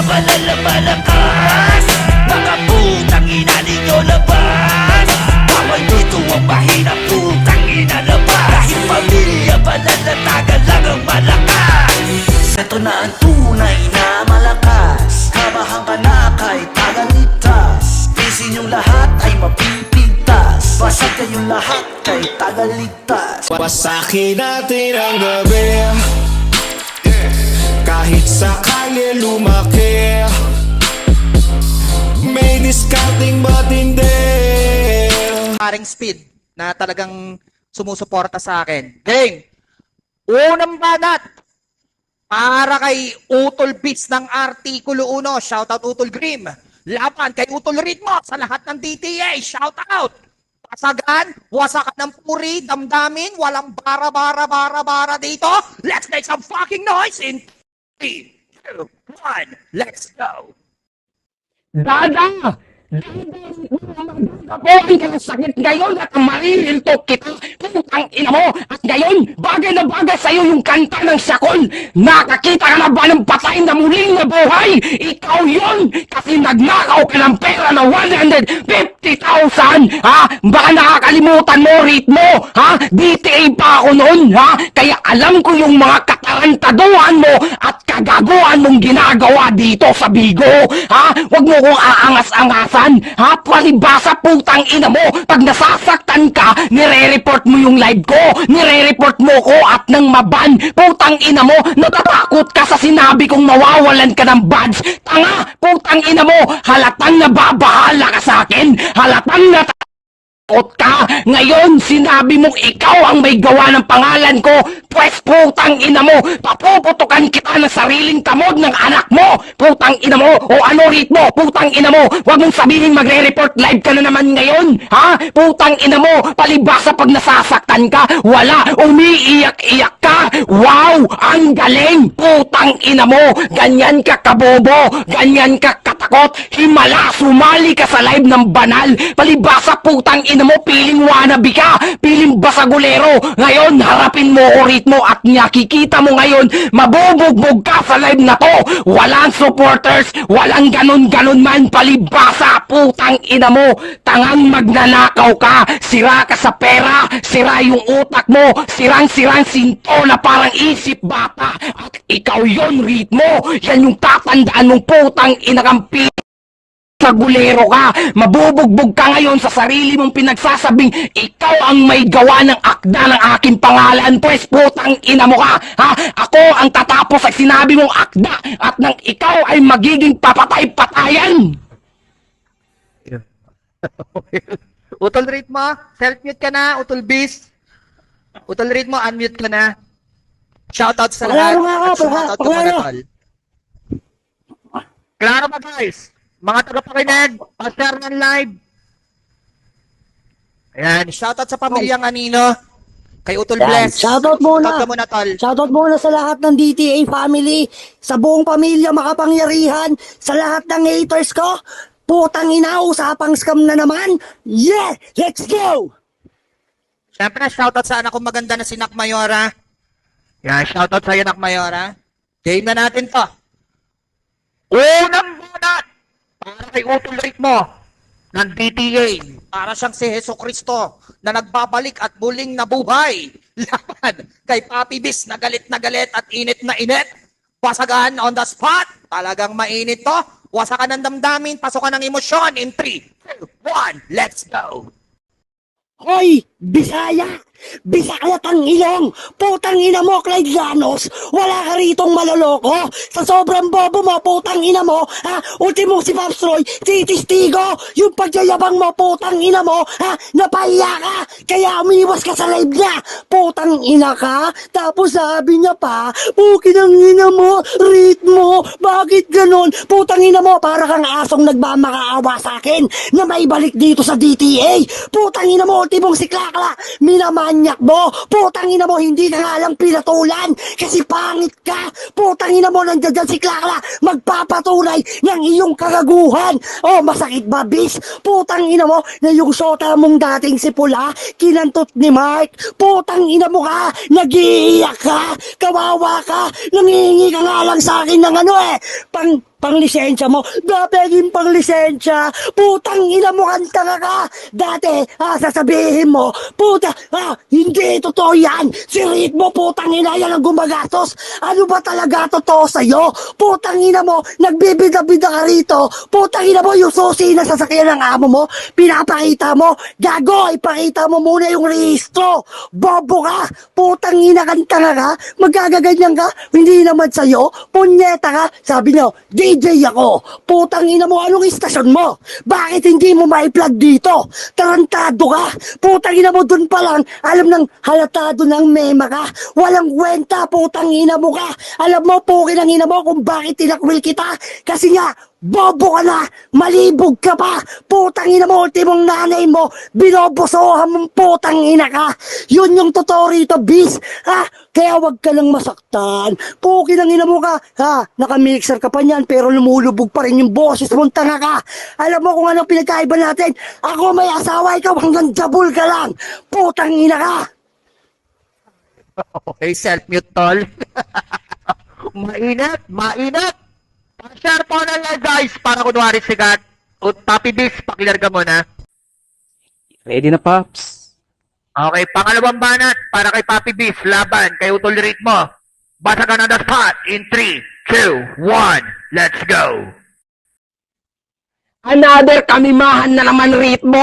pamilya malakas. Mga putang ina ninyo labas. Bawal dito ang mahina, putang ina labas. Kahit pamilya malalatagan lang ang malakas. Ito na ang tunay na malakas. Kabahan ka na kay tagaligtas. Pisin yung lahat ay mapipigtas. Basag kayong lahat kay tagaligtas. Wasakin natin ang gabi, kahit sakali lumaki. May discounting ba't hindi? Paring Speed na talagang sumusuporta sa akin. Gang! Unang banat para kay Utol Beats ng Artikulo 1. Shoutout Utol Grim. Laban kay Utol Ritmo sa lahat ng DTA. Shoutout! Pasagan, wasakan ng puri, damdamin, walang bara dito. Let's make some fucking noise in 3, 2, 1, let's go! Dada! Kapoy ka ng sakit ngayon at maririltok kita. Putang ina mo. At ngayon, bagay na bagay sa'yo yung kanta ng Syakol. Nakakita ka na ba ng patay na muling nabuhay? Ikaw yun! Kasi nagnakaw ka ng pera na 150,000! Ha? Baka nakakalimutan mo, ritmo! Ha? DTA pa ako noon, ha? Kaya alam ko yung mga katarantaduhan mo at kagaguhan mong ginagawa dito sa Bigo. Ha? Huwag mo kong aangas-angasan. Ha? Palibasa putang ina mo. Pag nasasaktan ka, nire-report mo yung live ko. Nire-report mo ko at nang maban. Putang ina mo, natatakot ka sa sinabi kong mawawalan ka ng badge. Tanga, putang ina mo. Halatang nababahala ka sa akin. Halatang natakot ka. Ngayon, sinabi mong ikaw ang may gawa ng pangalan ko. Pwes putang ina mo, papuputukan kita ng sariling kamod ng anak mo. Putang ina mo, o ano ritmo, putang ina mo. Huwag mong sabihin magre-report live ka na naman ngayon. Ha? Putang ina mo, palibasa pag nasasaktan ka. Wala, umiiyak-iyak ka. Wow, ang galing. Putang ina mo, ganyan ka kabobo. Ganyan ka katakot. Himala, sumali ka sa live ng banal. Palibasa putang ina mo, piling wannabe ka, piling basagulero. Ngayon, harapin mo o ritmo at nakikita mo ngayon, mabubugbog ka sa live na to. Walang supporters, walang ganon-ganon man. Palibasa, putang ina mo. Tangang magnanakaw ka, sira ka sa pera, sira yung utak mo, sirang-sirang sinto na parang isip bata. At ikaw yon ritmo. Yan yung tatandaan mong putang inakampi. Sagulero ka, mabubugbog ka ngayon sa sarili mong pinagsasabing ikaw ang may gawa ng akda ng aking pangalan. Pues putang ina mo ka, ha? Ako ang tatapos sa sinabi mong akda at nang ikaw ay magiging papatay-patayan. Utol Ritmo, self-mute ka na. Utol Beast. Utol Ritmo, unmute ka na. Shoutout sa lahat. At shoutout ka muna, tol. Klaro ba, guys? Mga tagapakinig, pa-share ng live. Ayan, shoutout sa pamilyang Anino. Kay Utol Bless. Shoutout muna. Shoutout ka muna, tol. Shoutout muna sa lahat ng DTA family, sa buong pamilya makapangyarihan, sa lahat ng haters ko. Putang ina, usapang scam na naman. Yeah! Let's go! Siyempre, shoutout sa anak kong maganda na si Nak Mayora. Yan, shoutout sa Nak Mayora. Game na natin to. Unang bunat para kay Utol Ritmo ng DTA. Para siyang si Jesucristo na nagbabalik at muling nabuhay. Laban kay Papi Bis na galit at init na init. Pasagan on the spot. Talagang mainit to. Wasakan ng damdamin, pasokan ng emosyon in 3, 2, 1, let's go! Hoy! Bisaya! Bisaya tang ilong! Putang ina mo, Clyde Llanos! Wala ka ritong maloloko! Sa sobrang bobo mo, putang ina mo! Ha? Ultimo si Pops Roy, titistigo! Yung pagyayabang mo, putang ina mo! Ha? Napahiya ka! Kaya umiwas ka sa live niya! Putang ina ka! Tapos sabi niya pa, pukin ang ina mo, ritmo! Bakit ganon? Putang ina mo, para kang asong nagmamakaawa sa akin na may balik dito sa DTA! Putang ina mo, ultimong si Klakla! Minamanyak mo! Putang ina mo, hindi ka nga lang pinatulan! Kasi pangit ka! Putang ina mo, nandiyan dyan si Klakla! Magpapatunay ng iyong kagaguhan! Oh, masakit ba, bis? Putang ina mo, na yung sota mong dating si Pula, kinantot ni Mark! Putang ina mo ka! Nag-iiyak ka! Kawawa ka! Nangihingi ka nga lang sa akin ng ano panglisensya mo. Dati panglisensya. Putang ina mo, kanta ka. Dati, sasabihin mo, puta, hindi totoo yan. Si Ritmo, putang ina, yan ang gumagastos. Ano ba talaga totoo sa'yo? Putang ina mo, nagbibida-bida ka rito. Putang ina mo, yung susi na sasakyan ng amo mo, pinapakita mo. Gago, ipakita mo muna yung rehistro. Bobo ka. Putang ina, kanta ka. Magkagaganyan ka. Hindi naman sa'yo. Punyeta ka. Sabi nyo, DJ ako. Putang ina mo, anong istasyon mo? Bakit hindi mo ma-plug dito? Tarantado ka. Putang ina mo, dun pa lang, alam ng halatado ng mema ka. Walang kwenta, putang ina mo ka. Alam mo, pukin ang ina mo kung bakit tinakwil kita. Kasi nga, bobo ka na, malibog ka pa, putang ina mo, ultimong nanay mo, binobosohan mong putang ina ka. Yun yung totoo rito, bis, kaya wag ka lang masaktan. Pukin ang ina mo ka, nakamixer ka pa niyan, pero lumulubog pa rin yung boses mong tanga ka. Alam mo kung anong pinagkaiba natin, ako may asawa, ikaw hanggang jabul ka lang, putang ina ka. Okay, self-mute, tol. Mainat, mainat. Share po na lang, guys, para kunwari sikat. O, Papi Bis, pakillar ka muna. Ready na, Paps? Okay, pangalawang banat para kay Papi Bis, laban kay Utol Ritmo. Basagan on the spot in 3, 2, 1, let's go. Another kamimahan na naman, Ritmo.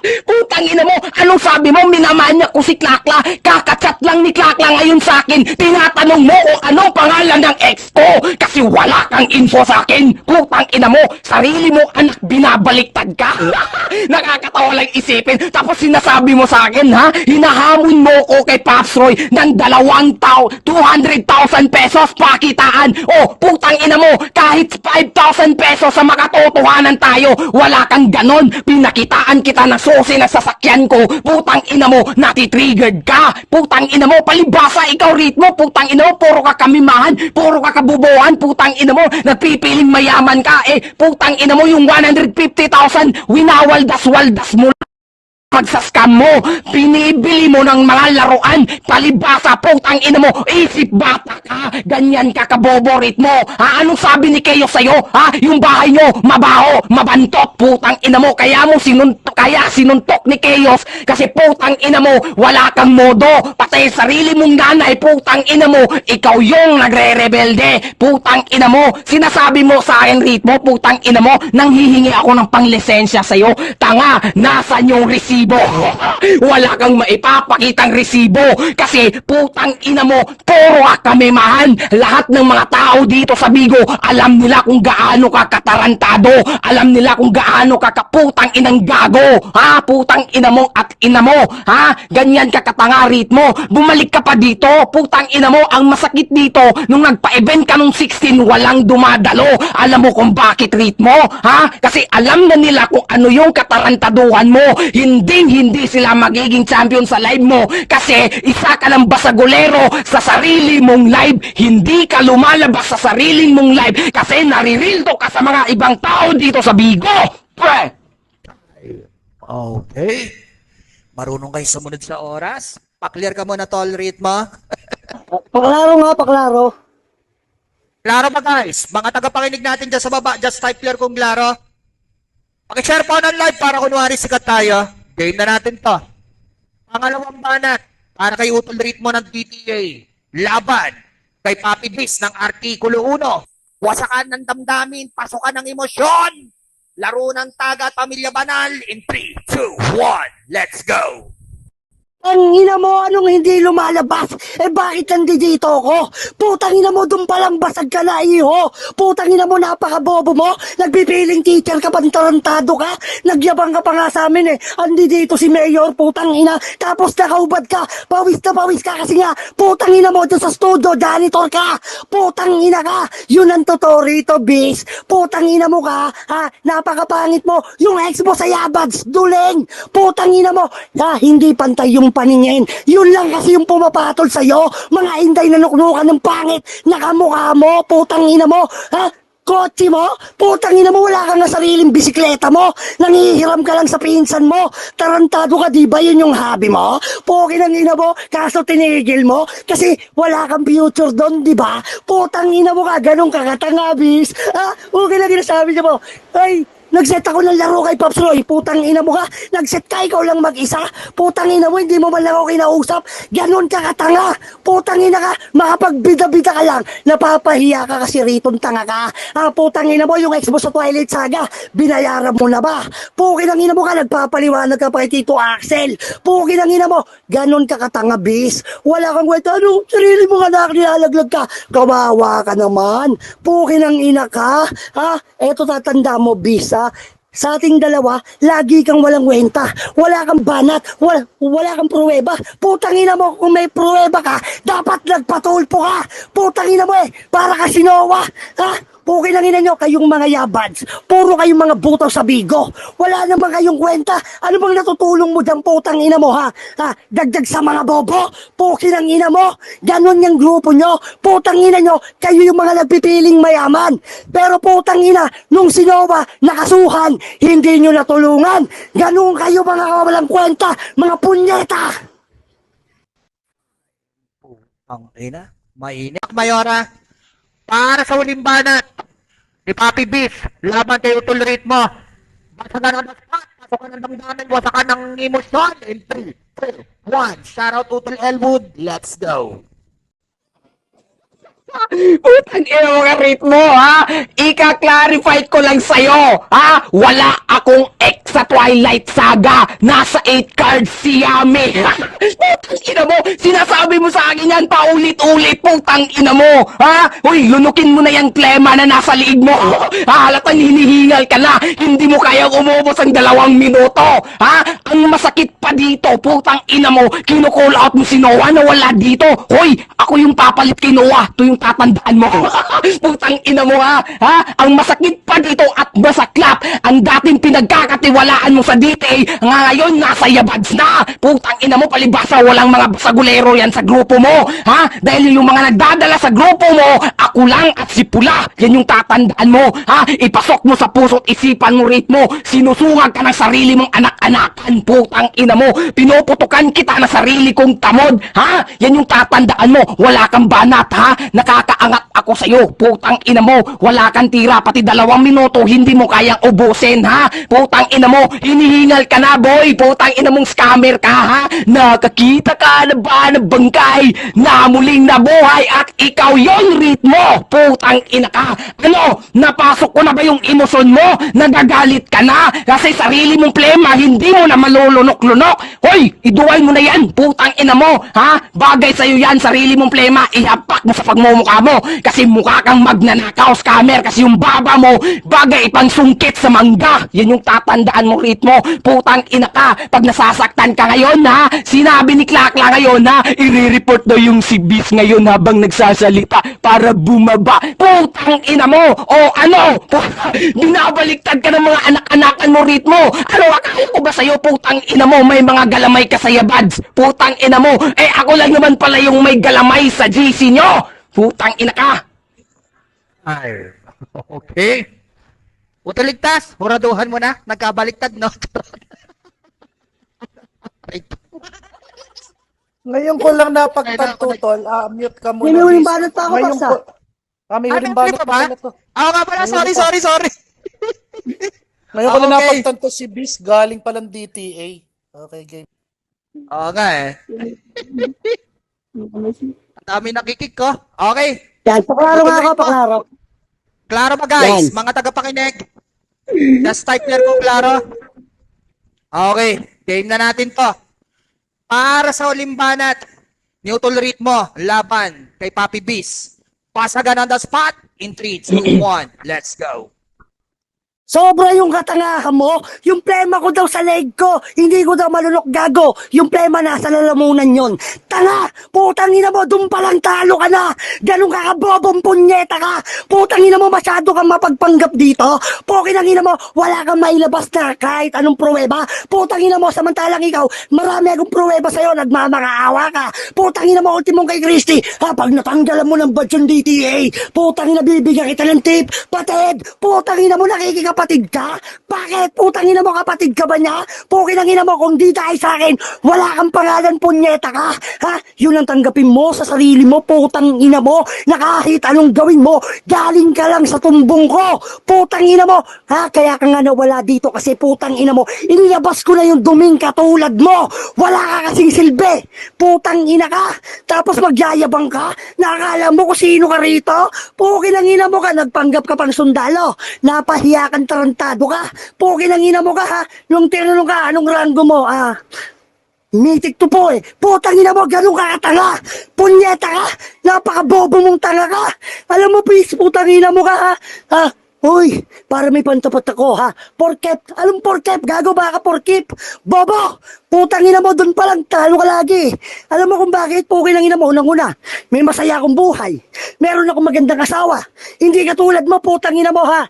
Putang ina mo, anong sabi mo? Minamahan niya ko si Klakla. Kakachat lang ni Klakla ngayon sa akin. Tinatanong mo kung anong pangalan ng ex ko. Kasi wala kang info sa akin. Putang ina mo, sarili mo anak, binabaliktad ka. Nakakatawa lang isipin. Tapos sinasabi mo sa akin, hinahamon mo ko kay Pops Roy ng 200,000 pesos pakitaan. O, putang ina mo, kahit 5,000 pesos sa makatotohanan tayo, wala kang ganon. Pinakitaan kita ng susi na sasakyan ko. Putang ina mo, natitriggered ka. Putang ina mo, palibasa ikaw, Ritmo. Putang ina mo, puro ka kamimahan, puro ka kabubuhan. Putang ina mo, nagpipiling mayaman ka. Putang ina mo, yung 150,000, winawaldas-waldas mo pagsaskam mo, binibili mo ng mga laruan, palibasa, putang ina mo, isip bata ka, ganyan ka kabobo, Ritmo. Anong sabi ni Keyo sa'yo? Yung bahay nyo, mabaho, mabantot, putang ina mo, kaya sinuntok ni Keyos, kasi putang ina mo, wala kang modo, pati sarili mong nanay, putang ina mo, ikaw yung nagre-rebelde, putang ina mo, sinasabi mo sa akin, Ritmo, putang ina mo, nang hihingi ako ng panglisensya sa'yo, tanga, nasan yung resibo? Wala kang maipapakitang resibo kasi putang ina mo, puro ka kamimahan. Lahat ng mga tao dito sa Bigo, alam nila kung gaano ka katarantado, alam nila kung gaano ka kaputang inang gago, putang ina mo at ina mo, ganyan ka katanga, Ritmo. Bumalik ka pa dito, putang ina mo. Ang masakit dito, nung nagpa-event ka nung 16, walang dumadalo. Alam mo kung bakit, Ritmo? Kasi alam na nila kung ano yung katarantaduhan mo. Hindi sila magiging champion sa live mo kasi isa ka ng basagulero sa sarili mong live. Hindi ka lumalabas sa sariling mong live kasi naririldo ka sa mga ibang tao dito sa Bigo. Pre! Okay. Marunong kayo sumunod sa oras. Paklear ka muna, tol, Ritmo. Paklaro nga, paklaro. Klaro ba, guys? Mga tagapakinig natin dyan sa baba, just type clear kung klaro. Pakishare po ng live para kunwari sikat tayo. Game na natin to. Pangalawang banat para kay Utol Ritmo ng DTA. Laban kay Papi Bis ng Artikulo 1. Wasakan ng damdamin, pasukan ng emosyon. Laro ng taga at pamilya banal in 3, 2, 1, let's go! Ang ina mo, anong hindi lumalabas? Bakit nandito ako? Putang ina mo, dun palang basag ka na, iho. Putang ina mo, napakabobo mo. Nagpipiling teacher ka, pantarantado ka. Nagyabang ka pa nga sa amin Andi dito si Mayor, putang ina. Tapos nakaubad ka, pawis na pawis ka kasi nga, putang ina mo, dun sa studio, janitor ka. Putang ina ka. Yun ang totoo rito, bis. Putang ina mo ka, napakapangit mo. Yung ex mo sa yabads, duling. Putang ina mo, hindi pantay yung paningin. Yun lang kasi yung pumapatol sa'yo. Mga inday na nuknukan ng pangit. Nakamukha mo, putang ina mo. kotse mo? Putang ina mo, wala ka nga sariling bisikleta mo. Nangihiram ka lang sa pinsan mo. Tarantado ka, di ba yun yung hobby mo? Pukin ang ina mo, kaso tinigil mo. Kasi wala kang future doon, di ba? Putang ina mo ka, ganun ka katangabis. Okay lang ginasabi niya mo. Ay, nag-set ako ng laro kay Pops Roy. Putang ina mo ka. Nag-set ka, ikaw lang mag-isa. Putang ina mo, hindi mo man lang ako kinausap. Ganon ka katanga. Putang ina ka, makapagbida-bida ka lang. Napapahiya ka kasi ritong tanga ka. Putang ina mo, yung ex mo sa Twilight Saga, binayaran mo na ba? Pukin ang ina mo ka, nagpapaliwanag ka pa kay Tito Axel. Pukin ang ina mo, ganon ka katanga, bis. Wala kang kwenta, ano, sarili mo nga nilalaglag ka. Kawawa ka naman. Pukin ang ina ka. Eto tatanda mo, bis, sa ating dalawa, lagi kang walang kwenta. Wala kang banat, wala kang pruweba. Putang ina mo, kung may pruweba ka, dapat nagpatulpo ka. Putang ina mo para ka si Noah. Pukin ang ina nyo, kayong mga yabads. Puro kayong mga butaw sa bigo. Wala naman kayong kwenta. Ano bang natutulong mo dyan, putang ina mo, Dagdag sa mga bobo. Pukin ang ina mo. Ganon yung grupo nyo. Putang ina nyo, kayo yung mga nagpipiling mayaman. Pero putang ina, nung si Noah nakasuhan, hindi nyo natulungan. Ganon kayo mga walang kwenta, mga punyeta. Ang ina, mainit. Mayora, para sa huling banat ni Papi Beef, laban kay Utol Ritmo. Basagan ang spot, pasokan ng damdamin, wasakan ng emosyon. In 3, 2, 1, shoutout Utol Elwood, let's go. Putang ina mga ritmo, Ika-clarify ko lang sa'yo, Wala akong ex sa Twilight Saga. Nasa 8 cards si Yami. Putang ina mo, sinasabi mo sa akin yan paulit-ulit, putang ina mo, Uy, lunukin mo na yung klema na nasa liig mo. Halatang hinihingal ka na, hindi mo kayang umubos ang 2 minuto. Ang masakit pa dito, putang ina mo, kino-call out mo si Noah na wala dito. Hoy, ako yung papalit kay Noah, to yung tatandaan mo. Putang ina mo ang masakit pa dito at masaklap ang dating pinagkakatiwalaan mo sa DTA, ngayon nasa yabads na. Putang ina mo, palibasa walang mga basagulero yan sa grupo mo, dahil yung mga nagdadala sa grupo mo, ako lang at si Pula, yan yung tatandaan mo, ipasok mo sa puso't isipan mo, ritmo, sinusungag ka ng sarili mong anak-anakan, putang ina mo, pinuputukan kita na sarili kong tamod, yan yung tatandaan mo, wala kang banat, nakakaangat ako sa'yo, putang ina mo, wala kang tira, pati 2 minuto, hindi mo kayang ubusin, putang ina mo, hinihingal ka na, boy, putang ina mong scammer ka, nakakita ka na ba ng bangkay, na muling nabuhay at ikaw yon ritmo, putang ina ka, ano, napasok ko na ba yung emosyon mo, nagagalit ka na, kasi sarili mong plema, hindi mo na malulunok-lunok, hoy, iduwal mo na yan, putang ina mo, bagay sa'yo yan, sarili mong plema, ihapak mo sa pagmumukha mo, kasi mukha kang magnanakaw, scammer, kasi yung baba mo, bagay ipang sungkit sa mangga, yan yung tatandaan mo, ritmo, putang ina ka, pag nasasaktan ka ngayon, sinabi ni Klakla ngayon, i-report daw yung si Bis ngayon habang nagsasalita, para bumaba, putang ina mo, o ano, binabaliktad ka ng mga anak-anakan mo, ritmo, ano, akala ko ba sa'yo, putang ina mo, may mga galamay ka sa yabads, putang ina mo, ako lang naman pala yung may galamay sa GC nyo, putang ina ka. Ay, okay. Utoligtas, muraduhan mo na, nagkabaliktad, no? Ngayon ko lang napagtanto, tol. Mute ka muna. May huling Bis. banat pa ako, Ngayon Paps, ko. May huling banat pa pala to. Nga pala, sorry. Ngayon ko lang Okay. napagtanto si Bis galing palang DTA. Okay, game. Oo nga Ang dami nakikik ko. Okay. Yan, paklaro nga ako, paklaro. Klaro ba guys? Yan. Mga tagapakinig. Just type lang po klaro. Okay. Game na natin to. Para sa huling banat, ni Utol Ritmo, laban kay Papi Bis. Pasagan on the spot in 3, 2, 1. Let's go. Sobra yung katangahan mo. Yung plema ko daw sa leg ko. Hindi ko daw malunok gago. Yung plema nasa lalamunan yon. Tanga! Putang ina mo, dun palang talo ka na. Ganun ka kabobong punyeta ka. Putang ina mo, masyado kang mapagpanggap dito. Pukin ang ina mo, wala kang mailabas na kahit anong pruweba. Putang ina mo, samantalang ikaw, marami akong pruweba sa'yo, nagmamakaawa ka. Putang ina mo, ultimong kay Christy. Ha, pag natanggalan mo ng badge yung DTA, putang ina, bibigyan kita ng tip. Patid, putang ina mo, nakikikapatid ka? Bakit? Putang ina mo, kapatid ka ba niya? Pukin ang ina mo, kung di dahil sa akin, wala kang pangalan, punyeta ka. Ha? Yun ang tanggapin mo sa sarili mo, putang ina mo, na kahit anong gawin mo, galing ka lang sa tumbong ko. Putang ina mo, ha? Kaya ka nga nawala dito kasi putang ina mo, inilabas ko na yung duming katulad mo. Wala ka kasing silbi. Putang ina ka. Tapos magyayabang ka. Nakakala mo kung sino ka rito. Pukin ang ina mo ka, nagpanggap ka pang sundalo. Napahiya kang tarantado ka. Pukin ang ina mo ka ha. Nung tinanong ka, anong ranggo mo? Mitik to po eh. Putang ina mo, ganun ka katanga. Punyeta ka. Napakabobo mong tanga ka. Alam mo, please, putang ina mo ka ha. Uy, para may pantapat ako ha. Porkep, alam porkep, gago ba ka porkep? Bobo, putang ina mo, dun pa lang, talo ka lagi. Alam mo kung bakit, pukin ang ina mo, unang-una, may masaya akong buhay. Meron akong magandang asawa. Hindi katulad mo, putang ina mo ha.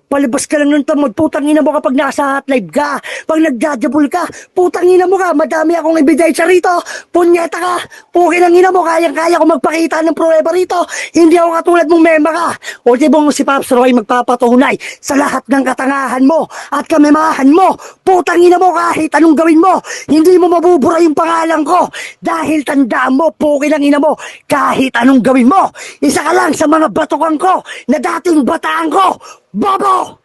Palibas ka lang ng tamod, putang ina mo kapag nasa hot live ka, pag nagjajabul ka, putang ina mo ka, madami akong ebidensya rito, punyeta ka, pukin ang ina mo, kayang-kaya ko magpakita ng pruweba rito, hindi ako katulad mong memba ka, ultimong si Pops Roy magpapatunay sa lahat ng katangahan mo at kamemahan mo, putang ina mo kahit anong gawin mo, hindi mo mabubura yung pangalan ko, dahil tandaan mo, pukin ang ina mo, kahit anong gawin mo, isa ka lang sa mga batukan ko, na dating bataan ko, Bobo!